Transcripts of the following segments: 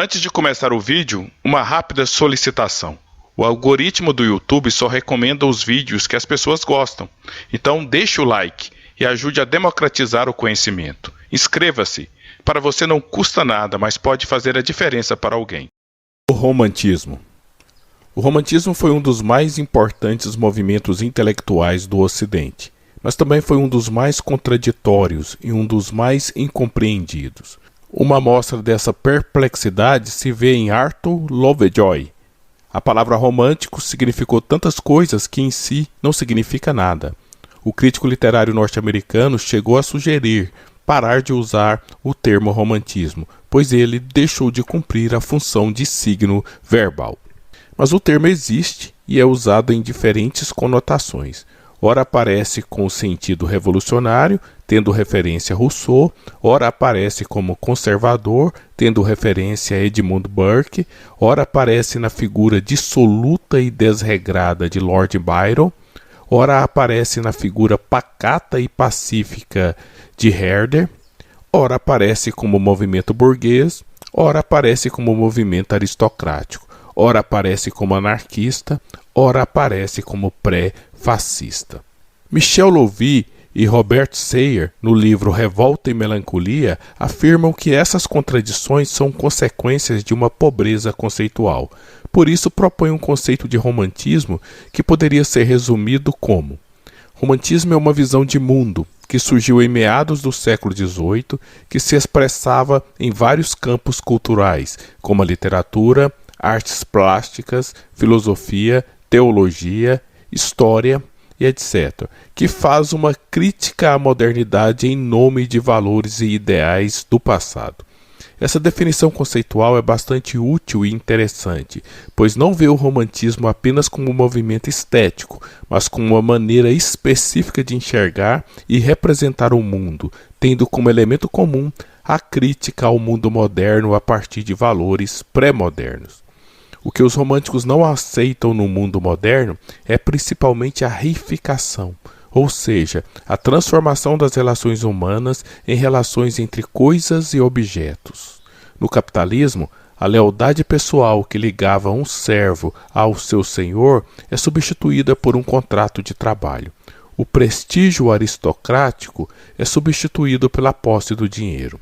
Antes de começar o vídeo, uma rápida solicitação. O algoritmo do YouTube só recomenda os vídeos que as pessoas gostam. Então deixe o like e ajude a democratizar o conhecimento. Inscreva-se. Para você não custa nada, mas pode fazer a diferença para alguém. O romantismo. O romantismo foi um dos mais importantes movimentos intelectuais do Ocidente, mas também foi um dos mais contraditórios e um dos mais incompreendidos. Uma amostra dessa perplexidade se vê em Arthur Lovejoy. A palavra romântico significou tantas coisas que em si não significa nada. O crítico literário norte-americano chegou a sugerir parar de usar o termo romantismo, pois ele deixou de cumprir a função de signo verbal. Mas o termo existe e é usado em diferentes conotações. Ora aparece com o sentido revolucionário, tendo referência a Rousseau, ora aparece como conservador, tendo referência a Edmund Burke, ora aparece na figura dissoluta e desregrada de Lord Byron, ora aparece na figura pacata e pacífica de Herder, ora aparece como movimento burguês, ora aparece como movimento aristocrático, ora aparece como anarquista, ora aparece como pré-fascista. Michel Louvi e Robert Sayer, no livro Revolta e Melancolia, afirmam que essas contradições são consequências de uma pobreza conceitual. Por isso propõem um conceito de romantismo que poderia ser resumido como: romantismo é uma visão de mundo que surgiu em meados do século XVIII, que se expressava em vários campos culturais, como a literatura, artes plásticas, filosofia, teologia, história e etc., que faz uma crítica à modernidade em nome de valores e ideais do passado. Essa definição conceitual é bastante útil e interessante, pois não vê o romantismo apenas como um movimento estético, mas como uma maneira específica de enxergar e representar o mundo, tendo como elemento comum a crítica ao mundo moderno a partir de valores pré-modernos. O que os românticos não aceitam no mundo moderno é principalmente a reificação, ou seja, a transformação das relações humanas em relações entre coisas e objetos. No capitalismo, a lealdade pessoal que ligava um servo ao seu senhor é substituída por um contrato de trabalho. O prestígio aristocrático é substituído pela posse do dinheiro.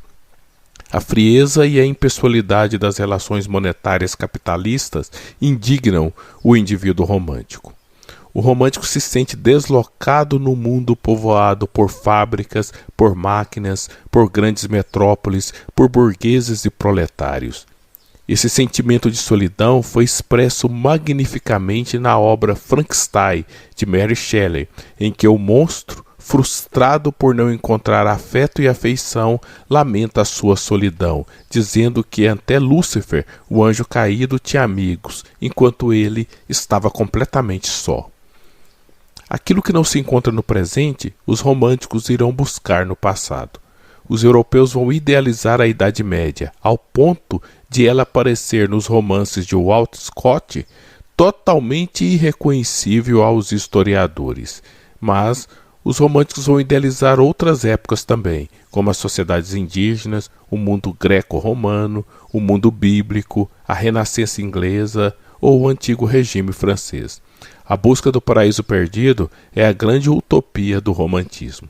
A frieza e a impessoalidade das relações monetárias capitalistas indignam o indivíduo romântico. O romântico se sente deslocado no mundo povoado por fábricas, por máquinas, por grandes metrópoles, por burgueses e proletários. Esse sentimento de solidão foi expresso magnificamente na obra Frankenstein, de Mary Shelley, em que o monstro, frustrado por não encontrar afeto e afeição, lamenta a sua solidão, dizendo que até Lúcifer, o anjo caído, tinha amigos, enquanto ele estava completamente só. Aquilo que não se encontra no presente, os românticos irão buscar no passado. Os europeus vão idealizar a Idade Média, ao ponto de ela aparecer nos romances de Walt Scott totalmente irreconhecível aos historiadores. Mas os românticos vão idealizar outras épocas também, como as sociedades indígenas, o mundo greco-romano, o mundo bíblico, a Renascença inglesa ou o antigo regime francês. A busca do paraíso perdido é a grande utopia do romantismo.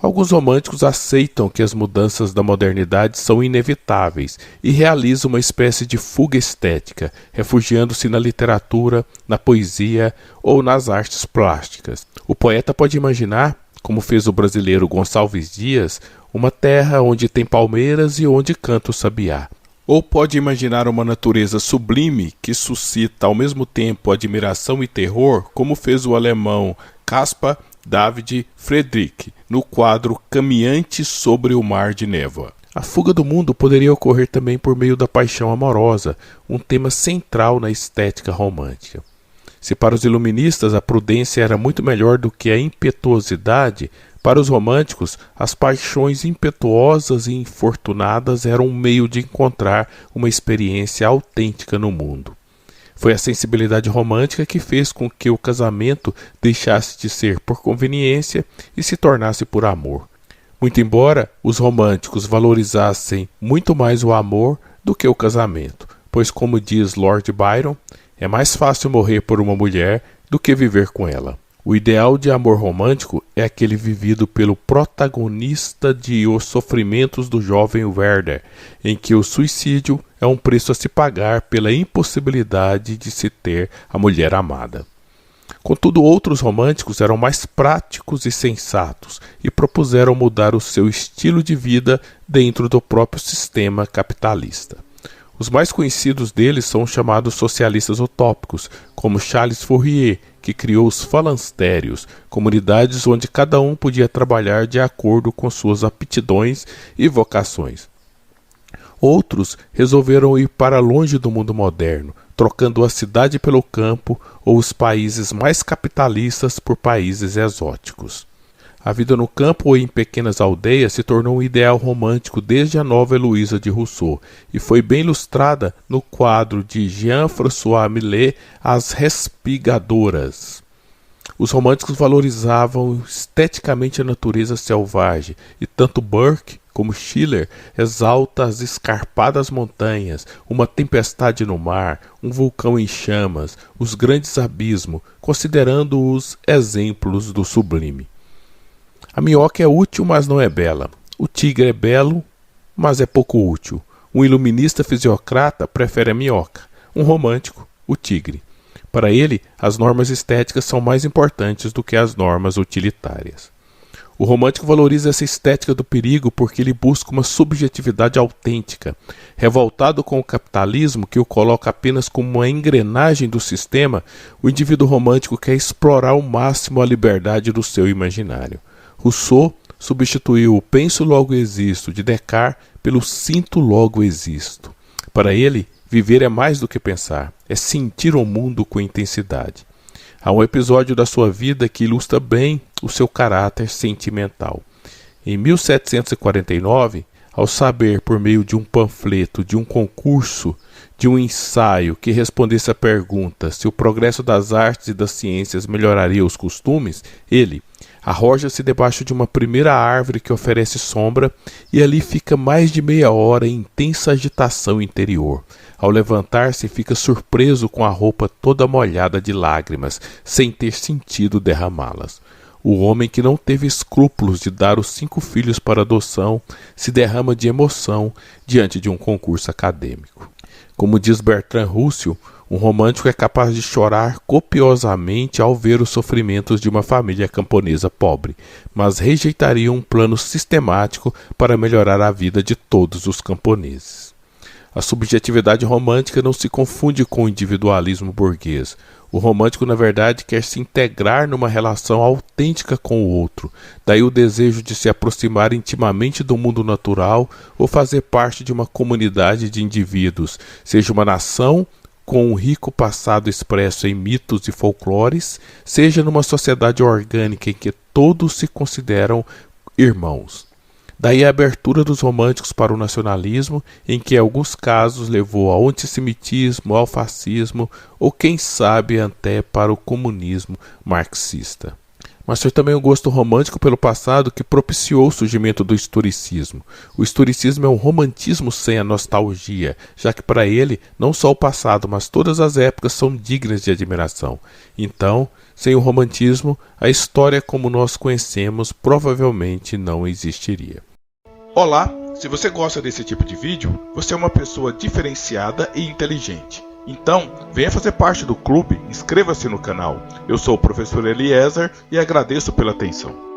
Alguns românticos aceitam que as mudanças da modernidade são inevitáveis e realizam uma espécie de fuga estética, refugiando-se na literatura, na poesia ou nas artes plásticas. O poeta pode imaginar, como fez o brasileiro Gonçalves Dias, uma terra onde tem palmeiras e onde canta o sabiá. Ou pode imaginar uma natureza sublime que suscita ao mesmo tempo admiração e terror, como fez o alemão Caspar David Friedrich no quadro Caminhante sobre o Mar de Névoa. A fuga do mundo poderia ocorrer também por meio da paixão amorosa, um tema central na estética romântica. Se para os iluministas a prudência era muito melhor do que a impetuosidade, para os românticos as paixões impetuosas e infortunadas eram um meio de encontrar uma experiência autêntica no mundo. Foi a sensibilidade romântica que fez com que o casamento deixasse de ser por conveniência e se tornasse por amor. Muito embora os românticos valorizassem muito mais o amor do que o casamento, pois, como diz Lord Byron, é mais fácil morrer por uma mulher do que viver com ela. O ideal de amor romântico é aquele vivido pelo protagonista de Os Sofrimentos do Jovem Werther, em que o suicídio é um preço a se pagar pela impossibilidade de se ter a mulher amada. Contudo, outros românticos eram mais práticos e sensatos e propuseram mudar o seu estilo de vida dentro do próprio sistema capitalista. Os mais conhecidos deles são os chamados socialistas utópicos, como Charles Fourier, que criou os falancérios, comunidades onde cada um podia trabalhar de acordo com suas aptidões e vocações. Outros resolveram ir para longe do mundo moderno, trocando a cidade pelo campo ou os países mais capitalistas por países exóticos. A vida no campo ou em pequenas aldeias se tornou um ideal romântico desde a Nova Heloísa de Rousseau e foi bem ilustrada no quadro de Jean-François Millet, As Respigadoras. Os românticos valorizavam esteticamente a natureza selvagem e tanto Burke como Schiller exalta as escarpadas montanhas, uma tempestade no mar, um vulcão em chamas, os grandes abismos, considerando-os exemplos do sublime. A minhoca é útil, mas não é bela. O tigre é belo, mas é pouco útil. Um iluminista fisiocrata prefere a minhoca. Um romântico, o tigre. Para ele, as normas estéticas são mais importantes do que as normas utilitárias. O romântico valoriza essa estética do perigo porque ele busca uma subjetividade autêntica. Revoltado com o capitalismo, que o coloca apenas como uma engrenagem do sistema, o indivíduo romântico quer explorar ao máximo a liberdade do seu imaginário. Rousseau substituiu o penso logo existo de Descartes pelo sinto logo existo. Para ele, viver é mais do que pensar, é sentir o mundo com intensidade. Há um episódio da sua vida que ilustra bem o seu caráter sentimental. Em 1749, ao saber por meio de um panfleto, de um concurso, de um ensaio que respondesse à pergunta se o progresso das artes e das ciências melhoraria os costumes, ele arroja-se debaixo de uma primeira árvore que oferece sombra e ali fica mais de meia hora em intensa agitação interior. Ao levantar-se, fica surpreso com a roupa toda molhada de lágrimas, sem ter sentido derramá-las. O homem que não teve escrúpulos de dar os 5 filhos para adoção se derrama de emoção diante de um concurso acadêmico. Como diz Bertrand Russell, um romântico é capaz de chorar copiosamente ao ver os sofrimentos de uma família camponesa pobre, mas rejeitaria um plano sistemático para melhorar a vida de todos os camponeses. A subjetividade romântica não se confunde com o individualismo burguês. O romântico, na verdade, quer se integrar numa relação autêntica com o outro. Daí o desejo de se aproximar intimamente do mundo natural ou fazer parte de uma comunidade de indivíduos, seja uma nação com um rico passado expresso em mitos e folclores, seja numa sociedade orgânica em que todos se consideram irmãos. Daí a abertura dos românticos para o nacionalismo, em que em alguns casos levou ao antissemitismo, ao fascismo ou quem sabe até para o comunismo marxista. Mas foi também o gosto romântico pelo passado que propiciou o surgimento do historicismo. O historicismo é um romantismo sem a nostalgia, já que para ele não só o passado, mas todas as épocas são dignas de admiração. Então, sem o romantismo, a história como nós conhecemos provavelmente não existiria. Olá, se você gosta desse tipo de vídeo, você é uma pessoa diferenciada e inteligente. Então, venha fazer parte do clube, inscreva-se no canal. Eu sou o professor Eliezer e agradeço pela atenção.